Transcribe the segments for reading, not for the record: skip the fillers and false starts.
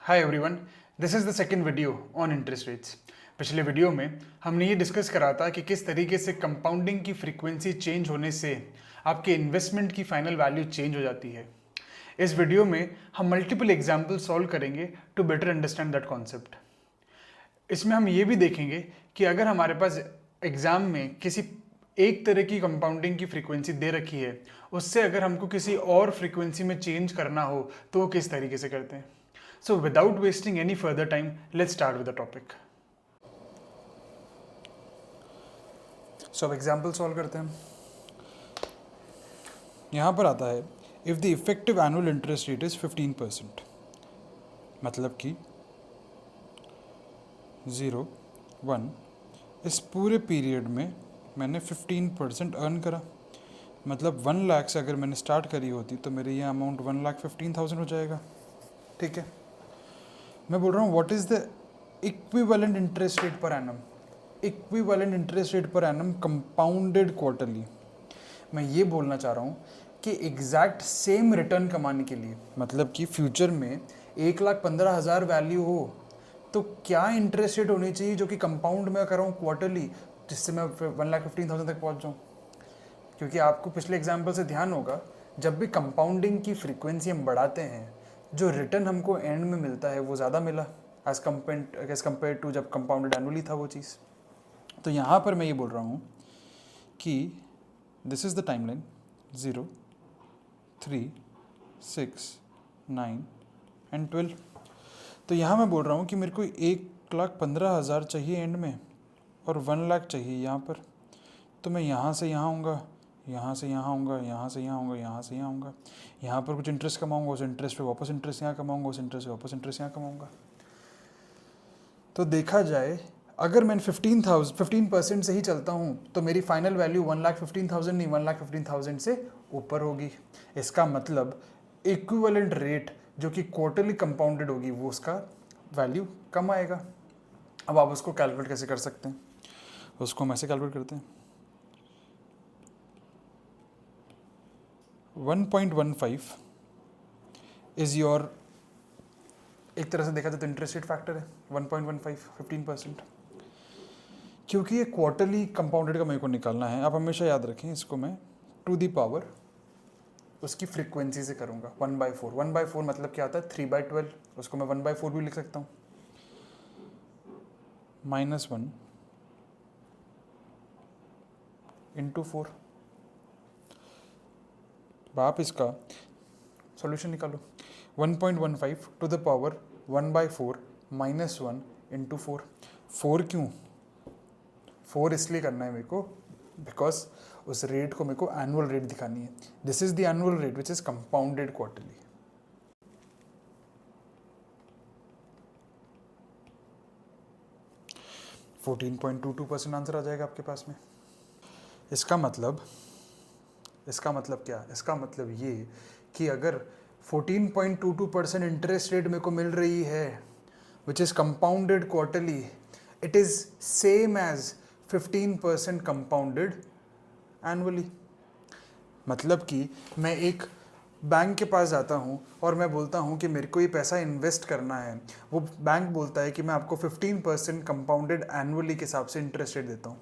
Hi everyone, this is the second video on interest rates. पिछले video में हमने ये डिस्कस करा था कि किस तरीके से कंपाउंडिंग की फ्रीक्वेंसी चेंज होने से आपके इन्वेस्टमेंट की फाइनल वैल्यू चेंज हो जाती है। इस वीडियो में हम मल्टीपल एग्जाम्पल सॉल्व करेंगे to better understand that concept. इसमें हम ये भी देखेंगे कि अगर हमारे पास एग्ज़ाम में किसी एक तरह की कंपाउंडिंग की फ्रीक्वेंसी दे रखी है, उससे अगर हमको किसी और फ्रीक्वेंसी में चेंज करना हो तो वो किस तरीके से करते हैं। So without wasting any further time, let's start with the topic. So अब एग्जाम्पल सॉल्व करते हैं। यहाँ पर आता है if the effective annual interest rate is 15%, मतलब कि 0, 1 इस पूरे पीरियड में मैंने 15% अर्न करा। मतलब 1 लाख से अगर मैंने स्टार्ट करी होती तो मेरी ये अमाउंट 1,15,000 हो जाएगा। ठीक है, मैं बोल रहा हूँ what is the equivalent interest rate per annum. Equivalent interest rate per annum compounded quarterly. मैं ये बोलना चाह रहा हूँ कि एग्जैक्ट सेम रिटर्न कमाने के लिए, मतलब कि फ्यूचर में 1,15,000 वैल्यू हो तो क्या इंटरेस्ट रेट होनी चाहिए जो कि कंपाउंड में कर रहा हूँ क्वार्टरली, जिससे मैं 1,15,000 तक पहुँच जाऊँ। क्योंकि आपको पिछले एग्जाम्पल से ध्यान होगा, जब भी कंपाउंडिंग की फ्रीक्वेंसी हम बढ़ाते हैं, जो रिटर्न हमको एंड में मिलता है वो ज़्यादा मिला एज कम्पेयर टू जब कंपाउंडेड एनुअली था वो चीज़। तो यहाँ पर मैं ये बोल रहा हूँ कि this is the timeline 0, 3, 6, 9 and 12। तो यहाँ मैं बोल रहा हूँ कि मेरे को 1,15,000 चाहिए एंड में और 1 लाख चाहिए यहाँ पर। तो मैं यहाँ से यहाँ आऊँगा, यहाँ से यहाँ आऊँगा, यहाँ से यहाँ आऊँगा, यहाँ से यहाँ आऊँगा, यहाँ पर कुछ इंटरेस्ट कमाऊँगा, उस इंटरेस्ट पे वापस इंटरेस्ट यहाँ कमाऊँगा, उस इंटरेस्ट पे वापस इंटरेस्ट यहाँ कमाऊँगा। तो देखा जाए अगर मैं 15% से ही चलता हूँ तो मेरी फाइनल वैल्यू 1,15,000 नहीं, 1,15,000 से ऊपर होगी। इसका मतलब इक्विवेलेंट रेट जो कि क्वार्टरली कंपाउंडेड होगी वो उसका वैल्यू कम आएगा। अब आप उसको कैलकुलेट कैसे कर सकते हैं, उसको हम ऐसे कैलकुलेट करते हैं। 1.15 इज़ योर, एक तरह से देखा जाए तो इंटरेस्ट रेट फैक्टर है 1.15, 15%। क्योंकि ये क्वार्टरली कंपाउंडेड का मेरे को निकालना है, आप हमेशा याद रखें इसको मैं टू दी पावर उसकी फ्रीक्वेंसी से करूँगा 1/4। 1/4 मतलब क्या आता है 3/12, उसको मैं 1/4 भी लिख सकता हूँ। -1 × 4। आप इसका सॉल्यूशन निकालो। 1.15 टू द पावर 1/4 -1 × 4। 4 क्यों? 4 इसलिए करना है मेरे को बिकॉज उस रेट को मेरे को एनुअल रेट दिखानी है। This is the annual rate which is compounded quarterly. $14.22 answer आ जाएगा आपके पास में। इसका मतलब क्या? इसका मतलब ये कि अगर 14.22% इंटरेस्ट रेट मेरे को मिल रही है which is compounded quarterly, it is same as 15% compounded annually. मतलब कि मैं एक बैंक के पास जाता हूँ और मैं बोलता हूँ कि मेरे को ये पैसा इन्वेस्ट करना है, वो बैंक बोलता है कि मैं आपको 15% कंपाउंडेड एनुअली के हिसाब से इंटरेस्ट रेट देता हूँ,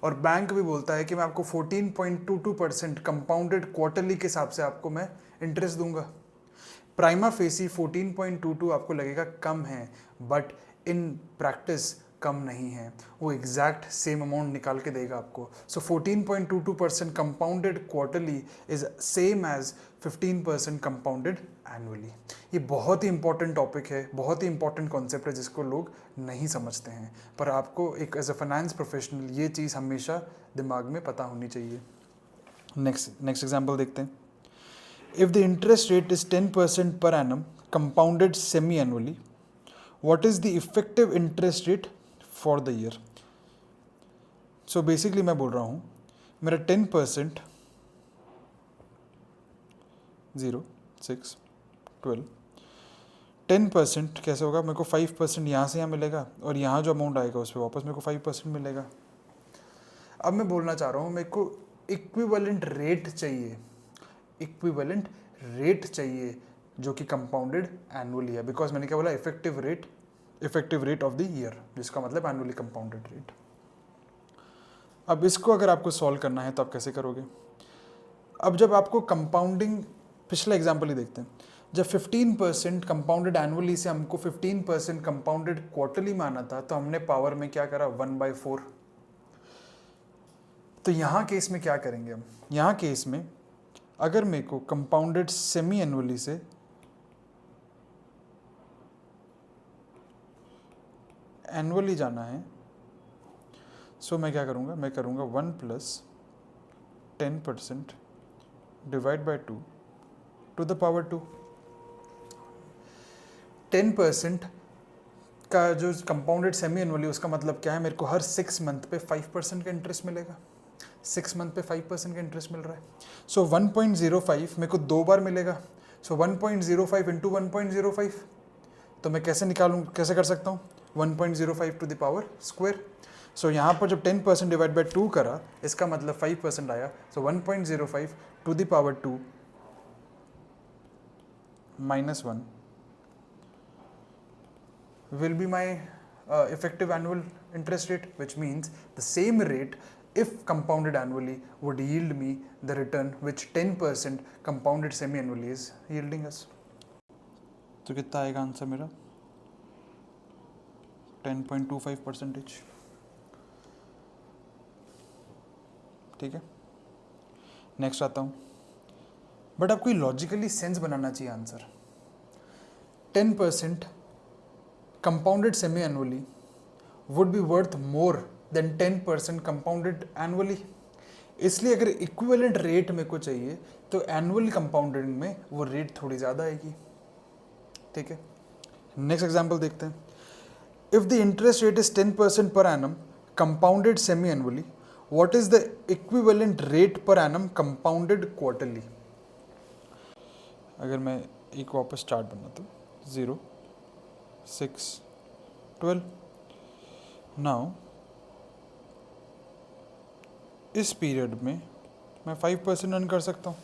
और बैंक भी बोलता है कि मैं आपको 14.22% कंपाउंडेड क्वार्टरली के हिसाब से आपको मैं इंटरेस्ट दूंगा। प्राइमा फेसी 14.22 आपको लगेगा कम है, बट इन प्रैक्टिस कम नहीं है, वो एग्जैक्ट सेम अमाउंट निकाल के देगा आपको। So 14.22% compounded quarterly is same as 15% compounded annually. ये बहुत ही इंपॉर्टेंट टॉपिक है, बहुत ही इंपॉर्टेंट कॉन्सेप्ट है जिसको लोग नहीं समझते हैं, पर आपको एक एज अ फाइनेंस प्रोफेशनल ये चीज़ हमेशा दिमाग में पता होनी चाहिए। नेक्स्ट एग्जाम्पल देखते हैं। If the interest rate is 10% per annum compounded semi annually, what is the effective interest rate for the year? So basically मैं बोल रहा हूँ मेरा 10%, 0, 6, 12, 10% कैसे होगा? मेरे को 5% यहाँ से यहाँ मिलेगा और यहाँ जो अमाउंट आएगा उस पर वापस मेरे को 5% मिलेगा। अब मैं बोलना चाह रहा हूँ मेरे को इक्विवेलेंट रेट चाहिए, इक्विवेलेंट रेट चाहिए जो कि कंपाउंडेड एनुअली है, बिकॉज मैंने क्या बोला, effective rate of the year, जिसका मतलब एनुअली कंपाउंडेड रेट। अब इसको अगर आपको सॉल्व करना है तो आप कैसे करोगे? अब जब आपको कंपाउंडिंग, पिछला एग्जाम्पल ही देखते हैं, जब 15% कंपाउंडेड एनुअली से हमको 15% कंपाउंडेड क्वार्टरली माना था, तो हमने पावर में क्या करा, 1/4। तो यहाँ केस में क्या करेंगे हम? यहाँ केस में अगर मेरे को कंपाउंडेड सेमी एनुअली से एनुअली जाना है, सो मैं क्या करूँगा, मैं करूँगा 1 + 10% divide by 2 to the power 2। 10% का जो कंपाउंडेड सेमी एनुअली, उसका मतलब क्या है, मेरे को हर 6 मंथ पे 5% का इंटरेस्ट मिलेगा। 6 मंथ पे 5% का इंटरेस्ट मिल रहा है। सो 1.05 मेरे को 2 बार मिलेगा। सो 1.05 इंटू 1.05, तो मैं कैसे निकालूँ, कैसे कर सकता हूँ, 1.05 टू द पावर स्क्वायर। सो यहाँ पर जब 10% डिवाइड बाई 2 करा, इसका मतलब 5% आया। सो 1.05 to the power 2 minus 1 will be my effective annual interest rate, which means the same rate, if compounded annually, would yield me the return which 10% compounded semi-annually is yielding us. तो कितना आएगा answer मेरा? 10.25%। ठीक है, next आता हूँ। But आपको logically sense बनाना चाहिए answer. 10% compounded semi-annually would be worth more than 10% compounded annually। इसलिए अगर इक्विवेलेंट रेट मेरे को चाहिए तो एनुअल कंपाउंडिंग में वो रेट थोड़ी ज़्यादा आएगी। ठीक है, नेक्स्ट एग्जांपल देखते हैं। If the interest rate is 10% per annum compounded semi annually, what is the equivalent rate per annum compounded quarterly? अगर मैं एक वापस चार्ट बनाता हूँ, 0, 6, 12। नाउ इस पीरियड में मैं 5% रन कर सकता हूँ,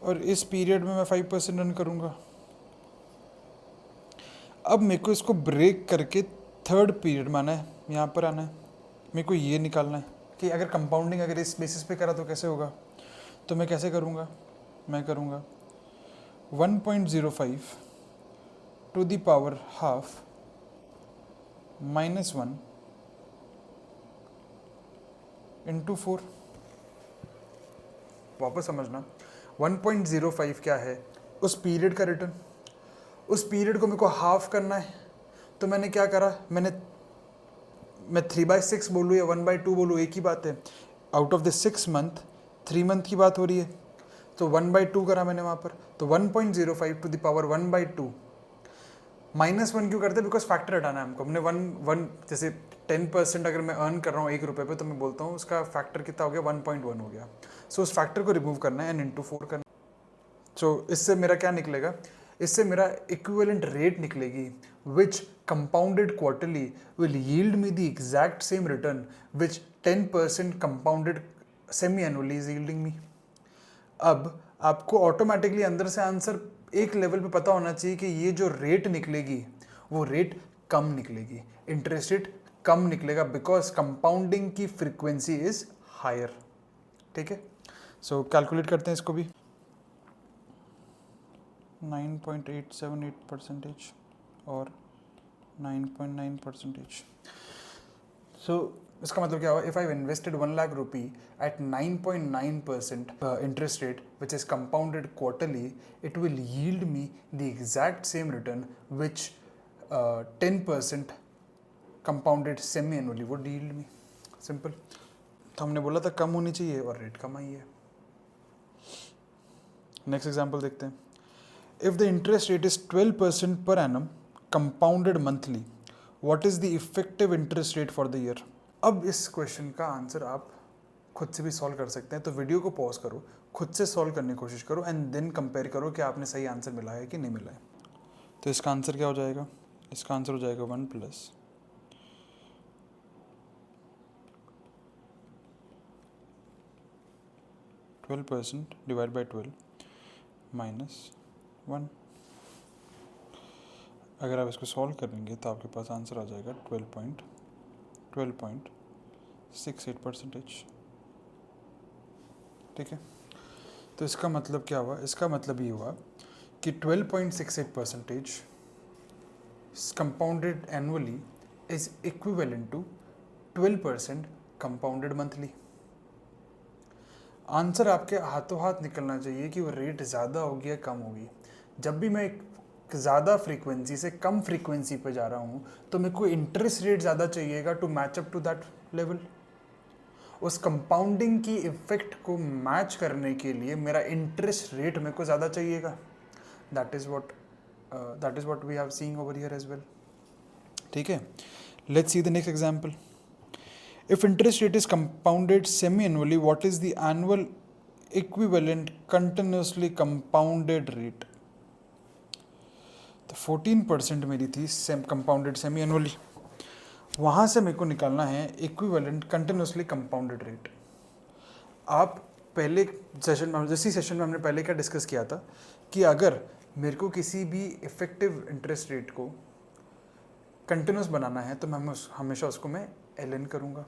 और इस पीरियड में मैं 5% रन करूँगा। अब मेरे को इसको ब्रेक करके थर्ड पीरियड में आना है, यहाँ पर आना है। मेरे को ये निकालना है कि अगर कंपाउंडिंग अगर इस बेसिस पे करा तो कैसे होगा। तो मैं कैसे करूँगा, मैं करूँगा 1.05 to the power half -1 into 4। वापस समझना, 1.05 क्या है, उस पीरियड का रिटर्न। उस पीरियड को मेरे को हाफ करना है, तो मैंने क्या करा, मैं 3/6 बोलूँ या 1/2 बोलूँ, एक ही बात है। Out of the 6 month 3 month की बात हो रही है, तो 1/2 करा मैंने वहाँ पर। तो 1.05 टू द पावर 1/2 -1 क्यों करते हैं, बिकॉज फैक्टर हटाना है हमको। हमने वन जैसे 10% अगर मैं अर्न कर रहा हूँ 1 रुपये पे, तो मैं बोलता हूँ उसका फैक्टर कितना हो गया, 1.1 हो गया। सो उस फैक्टर को रिमूव करना है एंड इंटू 4 करना। सो इससे मेरा क्या निकलेगा, इससे मेरा इक्विवेलेंट रेट निकलेगी, which compounded quarterly will yield me the exact same return which 10% compounded semi annually is yielding me. अब आपको ऑटोमेटिकली अंदर से आंसर एक लेवल पे पता होना चाहिए कि ये जो रेट निकलेगी वो रेट कम निकलेगी, इंटरेस्ट रेट कम निकलेगा, बिकॉज कंपाउंडिंग की फ्रीक्वेंसी इज हायर। ठीक है, सो कैलकुलेट करते हैं इसको भी। 9.878% और 9.9%। सो इसका मतलब क्या हुआ, if I invested 1 lakh rupee at 9.9% interest rate which is compounded quarterly, it will yield me the exact same return which 10% compounded semi annually would yield me. Simple. तो हमने बोला था कम होनी चाहिए और रेट कम आई है। नेक्स्ट एग्जाम्पल देखते हैं। If the interest rate is 12% per annum compounded monthly, what is the effective interest rate for the year? अब इस क्वेश्चन का आंसर आप खुद से भी सॉल्व कर सकते हैं, तो वीडियो को पॉज करो, खुद से सॉल्व करने की कोशिश करो एंड देन कंपेयर करो कि आपने सही आंसर मिला है कि नहीं मिला है। तो इसका आंसर क्या हो जाएगा, इसका आंसर हो जाएगा 1 + 12% डिवाइड बाई 12 माइनस 1। अगर आप इसको सॉल्व करेंगे तो आपके पास आंसर आ जाएगा 12.68%। ठीक है, तो इसका मतलब क्या हुआ? इसका मतलब ये हुआ कि 12.68% compounded annually is equivalent to 12% compounded monthly. Answer आपके हाथों हाथ निकलना चाहिए कि वो रेट ज़्यादा होगी या कम होगी। जब भी मैं एक ज़्यादा फ्रीक्वेंसी से कम फ्रीक्वेंसी पे जा रहा हूँ तो मेरे को इंटरेस्ट रेट ज़्यादा चाहिएगा to match up to that level. उस कंपाउंडिंग की इफेक्ट को मैच करने के लिए मेरा इंटरेस्ट रेट मेरे को ज़्यादा चाहिएगा। That is what we have seeing over here as well. ठीक है, let's see the next example. If interest rate is compounded semi-annually, what is the annual equivalent continuously compounded rate? तो 14% मेरी थी compounded semi annually, वहाँ से मेरे को निकालना है इक्विवेलेंट कंटिन्यूसली कंपाउंडेड रेट। आप पहले सेशन में, जैसी सेशन में हमने पहले क्या डिस्कस किया था कि अगर मेरे को किसी भी इफेक्टिव इंटरेस्ट रेट को कंटिन्यूस बनाना है तो मैं हमेशा उसको मैं LN करूँगा।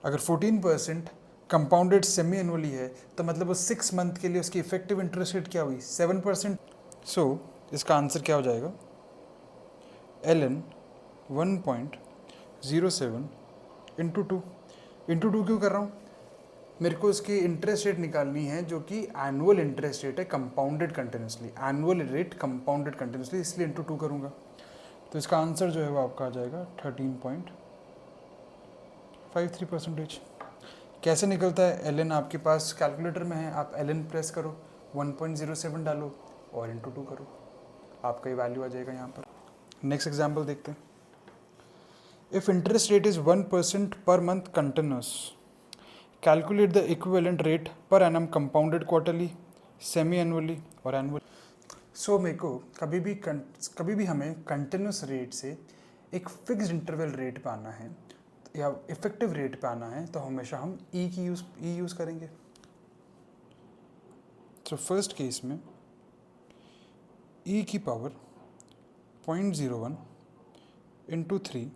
अगर 14% कंपाउंडेड सेमी एनुअली है तो मतलब वो 6 मंथ के लिए उसकी इफेक्टिव इंटरेस्ट रेट क्या हुई? 7%। सो इसका आंसर क्या हो जाएगा? LN 1.07 into 2। इंटू 2 क्यों कर रहा हूँ? मेरे को उसकी इंटरेस्ट रेट निकालनी है जो कि एनुअल इंटरेस्ट रेट है compounded continuously, annual rate compounded continuously, इसलिए इंटू 2 करूँगा। तो इसका आंसर जो है वो आपका आ जाएगा 13.53%। कैसे निकलता है? LN आपके पास कैलकुलेटर में है, आप LN प्रेस करो, 1.07 डालो और इंटू 2 करो, आपका ये वैल्यू आ जाएगा यहाँ पर। नेक्स्ट एग्जाम्पल देखते हैं। If interest rate is 1% per month continuous, calculate the equivalent rate per annum compounded quarterly, semi annually और एनुअल। सो मेरे को कभी भी हमें कंटिन्यूस रेट से एक फिक्स्ड इंटरवल रेट पे आना है या इफेक्टिव रेट पे आना है तो हमेशा हम ई यूज़ करेंगे। तो फर्स्ट केस में e की पावर 0.01 इंटू 3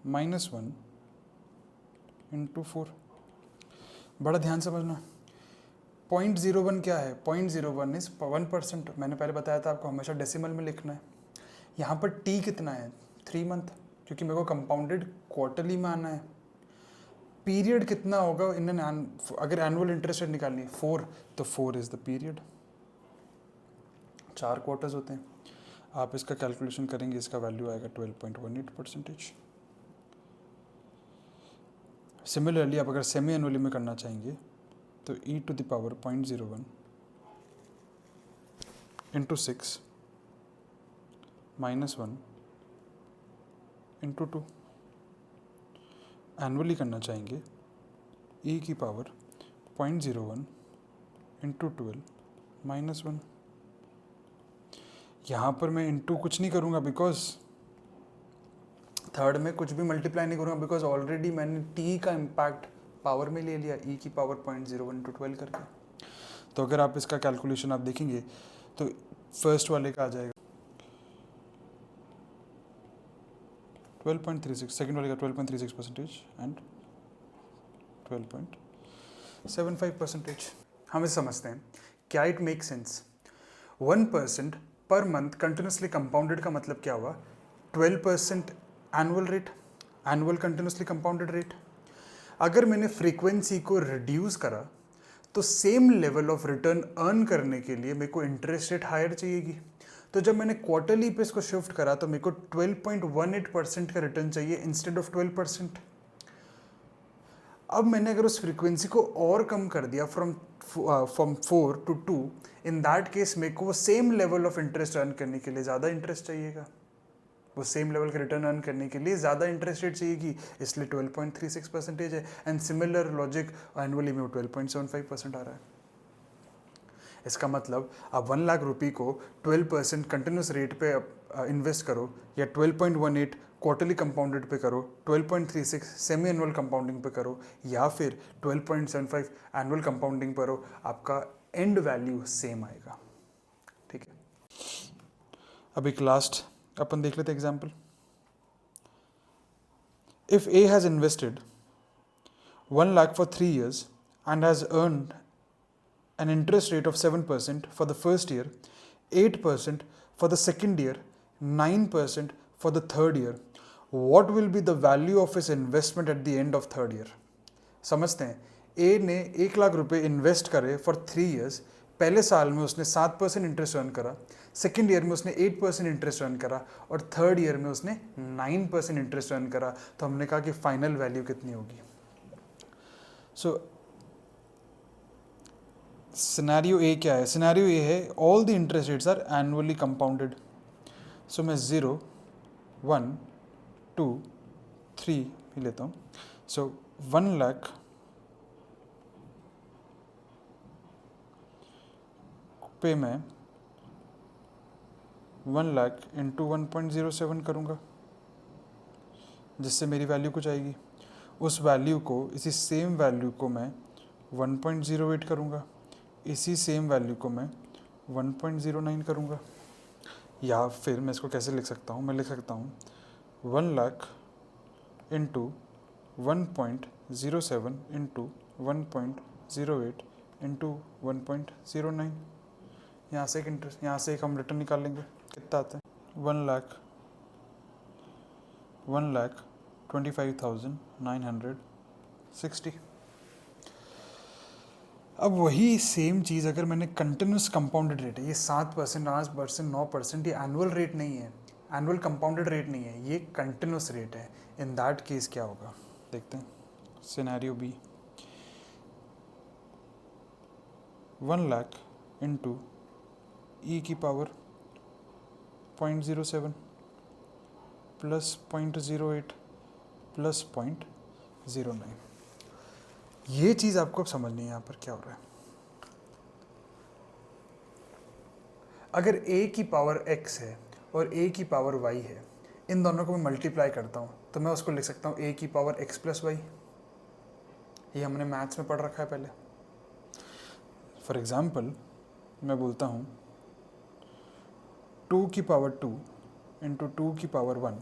माइनस 1 इंटू 4। बड़ा ध्यान समझना, 0.01 क्या है? 0.01 इज 1%। मैंने पहले बताया था आपको हमेशा डेसिमल में लिखना है। यहाँ पर t कितना है? 3 मंथ, क्योंकि मेरे को कंपाउंडेड क्वार्टरली में आना है। पीरियड कितना होगा अगर एनुअल इंटरेस्ट रेट निकालनी है? 4, तो 4 इज द पीरियड। 4 क्वार्टर्स होते हैं। आप इसका कैलकुलेशन करेंगे, इसका वैल्यू आएगा 12.18%। सिमिलरली आप अगर सेमी एनुअली में करना चाहेंगे तो e to the power 0.01 into 6 minus 1 into 2। Annually करना चाहेंगे e की पावर 0.01 इंटू 12 माइनस 1। यहाँ पर मैं इंटू कुछ नहीं करूँगा बिकॉज थर्ड में कुछ भी मल्टीप्लाई नहीं करूँगा, बिकॉज ऑलरेडी मैंने t का इम्पैक्ट पावर में ले लिया e की पावर 0.01 इंटू 12 करके। तो अगर आप इसका कैलकुलेशन आप देखेंगे तो फर्स्ट वाले का आ जाएगा 12.36, सेकेंड वाले का 12.36% एंड 12.75%। हम इसे समझते हैं, क्या it make sense? 1% per month continuously compounded का मतलब क्या हुआ? 12% annual rate, annual continuously compounded rate. अगर मैंने फ्रीक्वेंसी को रिड्यूस करा तो same level of return earn करने के लिए मेरे को इंटरेस्ट रेट हायर चाहिएगी। तो जब मैंने क्वार्टरली पे इसको शिफ्ट करा तो मेरे को 12.18% का रिटर्न चाहिए इंस्टेड ऑफ 12%। अब मैंने अगर उस फ्रीक्वेंसी को और कम कर दिया from 4 to 2, in that case मेरे को वो same level of interest earn करने के लिए ज़्यादा इंटरेस्ट चाहिएगा, वो सेम लेवल का रिटर्न अर्न करने के लिए ज़्यादा इंटरेस्ट रेट चाहिएगी, इसलिए 12.36% है। एंड सिमिलर लॉजिक एनुअली में 12.75% आ रहा है। इसका मतलब आप 1 लाख रुपये को 12% कंटिन्यूस रेट पे इन्वेस्ट करो या 12.18 क्वार्टरली कंपाउंडेड पे करो, 12.36 सेमी एनुअल कंपाउंडिंग पे करो या फिर 12.75 एनुअल कंपाउंडिंग पे करो, आपका एंड वैल्यू सेम आएगा। ठीक है, अब एक लास्ट अपन देख लेते example. If A has invested 1 lakh for 3 years and has earned an interest rate of 7% for the first year, 8% for the second year, 9% for the third year, what will be the value of his investment at the end of third year? समझते हैं, ए ने 1 लाख रुपए invest करे for 3 years। पहले साल में उसने 7% interest earn करा, सेकेंड ईयर में उसने 8% इंटरेस्ट अर्न करा और थर्ड ईयर में उसने 9% इंटरेस्ट अर्न करा। तो हमने कहा कि फाइनल वैल्यू कितनी होगी। सो सिनेरियो ए क्या है? सिनेरियो ए है all the interest rates are annually compounded. So मैं 0, 1, 2, 3 ही लेता हूँ। सो 1 लाख पे मैं 1 लाख इंटू 1.07 करूँगा, जिससे मेरी वैल्यू कुछ आएगी। उस वैल्यू को, इसी सेम वैल्यू को मैं 1.08 करूँगा, इसी सेम वैल्यू को मैं 1.09 करूँगा। या फिर मैं इसको कैसे लिख सकता हूँ? मैं लिख सकता हूँ 1 लाख इंटू 1.07 इंटू 1.08 इंटू 1.09। यहाँ से एक इंटरेस्ट, यहाँ से एक हम रिटर्न निकाल लेंगे, कितना आता है? 1,25,960। अब वही सेम चीज़ अगर मैंने कंटिन्यूस कंपाउंडेड रेट है, ये 7%, 8%, 9%, ये एनुअल रेट नहीं है, एनुअल कंपाउंडेड रेट नहीं है, ये कंटिन्यूस रेट है। इन दैट केस क्या होगा देखते हैं। सिनेरियो बी, 1 लाख इंटू ई की पावर 0.07 प्लस 0.08 प्लस 0.09। ये चीज़ आपको अब समझनी है यहाँ पर क्या हो रहा है। अगर a की पावर x है और a की पावर y है, इन दोनों को मैं मल्टीप्लाई करता हूँ तो मैं उसको लिख सकता हूँ a की पावर x प्लस वाई। ये हमने मैथ्स में पढ़ रखा है पहले। फॉर एग्जाम्पल मैं बोलता हूँ 2 की पावर 2 इंटू 2 की पावर 1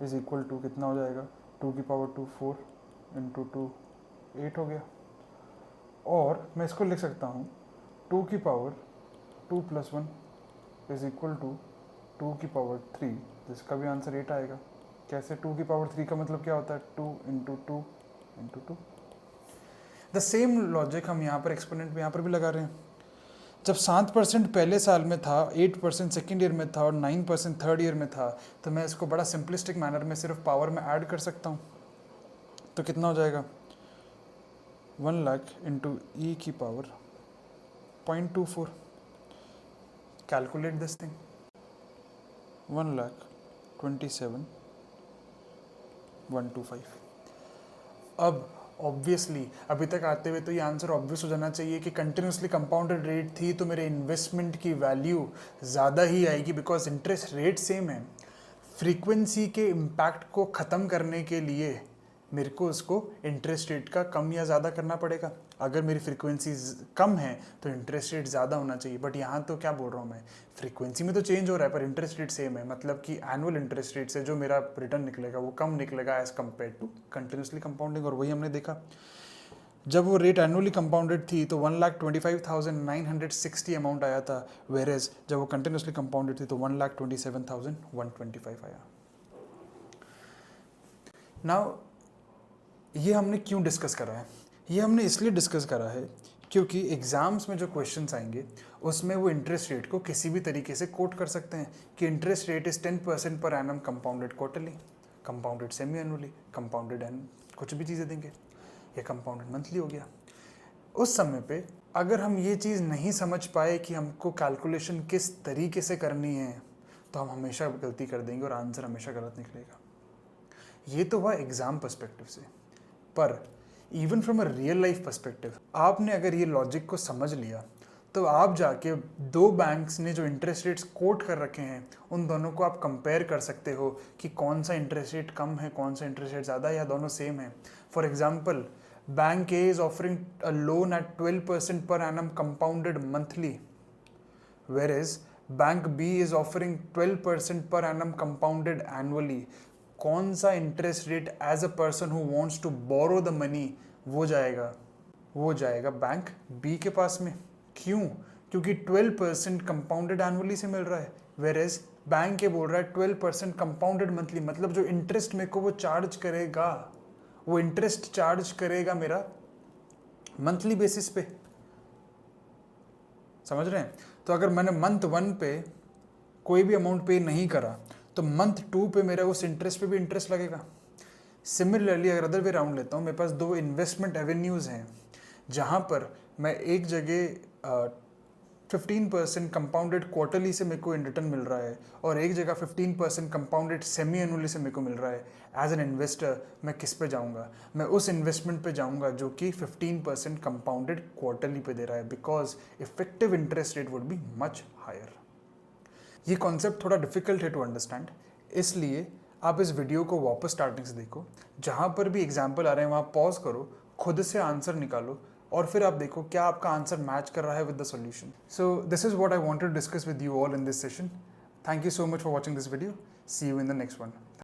इज इक्वल टू कितना हो जाएगा? 2 की पावर 2 4 इंटू 2 8 हो गया। और मैं इसको लिख सकता हूँ 2 की power 2 plus 1 is equal to 2 की पावर 3, जिसका भी आंसर 8 आएगा। कैसे? 2 की पावर 3 का मतलब क्या होता है? 2 into 2 into 2। The same logic हम यहाँ पर एक्सपोनेंट में यहाँ पर भी लगा रहे हैं। जब 7% पहले साल में था, 8% सेकेंड ईयर में था और 9% थर्ड ईयर में था, तो मैं इसको बड़ा सिंपलिस्टिक मैनर में सिर्फ पावर में ऐड कर सकता हूँ। तो कितना हो जाएगा? 1 लाख इंटू ई की पावर 0.24। Calculate this thing. 1,27,125। अब ऑब्वियसली अभी तक आते हुए तो ये आंसर ऑब्वियस हो जाना चाहिए कि कंटिन्यूसली कंपाउंडेड रेट थी तो मेरे इन्वेस्टमेंट की वैल्यू ज़्यादा ही आएगी, बिकॉज इंटरेस्ट रेट सेम है। फ्रीक्वेंसी के इम्पैक्ट को ख़त्म करने के लिए मेरे को उसको इंटरेस्ट रेट का कम या ज़्यादा करना पड़ेगा। अगर मेरी फ्रीक्वेंसी कम है तो इंटरेस्ट रेट ज़्यादा होना चाहिए। बट यहाँ तो क्या बोल रहा हूँ मैं, फ्रीक्वेंसी में तो चेंज हो रहा है पर इंटरेस्ट रेट सेम है। मतलब कि एनुअल इंटरेस्ट रेट से जो मेरा रिटर्न निकलेगा वो कम निकलेगा as compared to continuously compounding. और वही हमने देखा, जब वो रेट एनुअली कंपाउंडेड थी तो 1,25,960 अमाउंट आया था, वेरेज जब वो कंटिन्यूसली कंपाउंडेड थी तो 1,27,125 आया। नाउ ये हमने क्यों डिस्कस करा है? ये हमने इसलिए डिस्कस करा है क्योंकि एग्ज़ाम्स में जो क्वेश्चंस आएंगे उसमें वो इंटरेस्ट रेट को किसी भी तरीके से कोट कर सकते हैं कि interest rate is 10% per annum compounded quarterly, compounded semi annually, compounded and कुछ भी चीज़ें देंगे, या कंपाउंडेड मंथली हो गया। उस समय पे अगर हम ये चीज़ नहीं समझ पाए कि हमको कैलकुलेशन किस तरीके से करनी है तो हम हमेशा गलती कर देंगे और आंसर हमेशा गलत निकलेगा। ये तो हुआ एग्ज़ाम पर्सपेक्टिव से, पर even from a real life perspective आपने अगर ये लॉजिक को समझ लिया तो आप जाके दो बैंक्स ने जो इंटरेस्ट रेट्स कोट कर रखे हैं उन दोनों को आप कंपेयर कर सकते हो कि कौन सा इंटरेस्ट रेट कम है, कौन सा इंटरेस्ट रेट ज़्यादा है, या दोनों सेम है। For example Bank A is offering a loan at 12% per annum compounded monthly, whereas Bank B is offering 12% per annum compounded annually. कौन सा interest rate as a person who wants to borrow the money वो जाएगा bank B के पास में. क्यों? क्योंकि 12% compounded annually से मिल रहा है, वेर एज बैंक ये बोल रहा है 12% कंपाउंडेड मंथली. मतलब जो इंटरेस्ट मेरे को वो चार्ज करेगा, वो इंटरेस्ट चार्ज करेगा मेरा मंथली बेसिस पे. समझ रहे हैं? तो अगर मैंने मंथ 1 पे कोई भी अमाउंट पे नहीं करा तो मंथ 2 पे मेरा उस इंटरेस्ट पे भी इंटरेस्ट लगेगा. सिमिलरली अगर अदर वे राउंड लेता हूँ, मेरे पास 2 इन्वेस्टमेंट एवेन्यूज़ हैं जहाँ पर मैं एक जगह 15% कंपाउंडेड क्वार्टरली से मेरे को इन रिटर्न मिल रहा है और एक जगह 15% कंपाउंडेड सेमी एनुअली से मेरे को मिल रहा है. एज एन इन्वेस्टर मैं किस पे जाऊँगा? मैं उस इन्वेस्टमेंट पे जाऊँगा जो कि 15% कंपाउंडेड क्वार्टरली पे दे रहा है, because effective interest rate would be much higher. ये कॉन्सेप्ट थोड़ा डिफिकल्ट है टू अंडरस्टैंड, इसलिए आप इस वीडियो को वापस स्टार्टिंग से देखो. जहाँ पर भी एग्जाम्पल आ रहे हैं वहाँ पॉज करो, खुद से आंसर निकालो और फिर आप देखो क्या आपका आंसर मैच कर रहा है with the solution. So this is what I wanted to discuss with you all in this session. Thank you so much for watching this video. See you in the next one.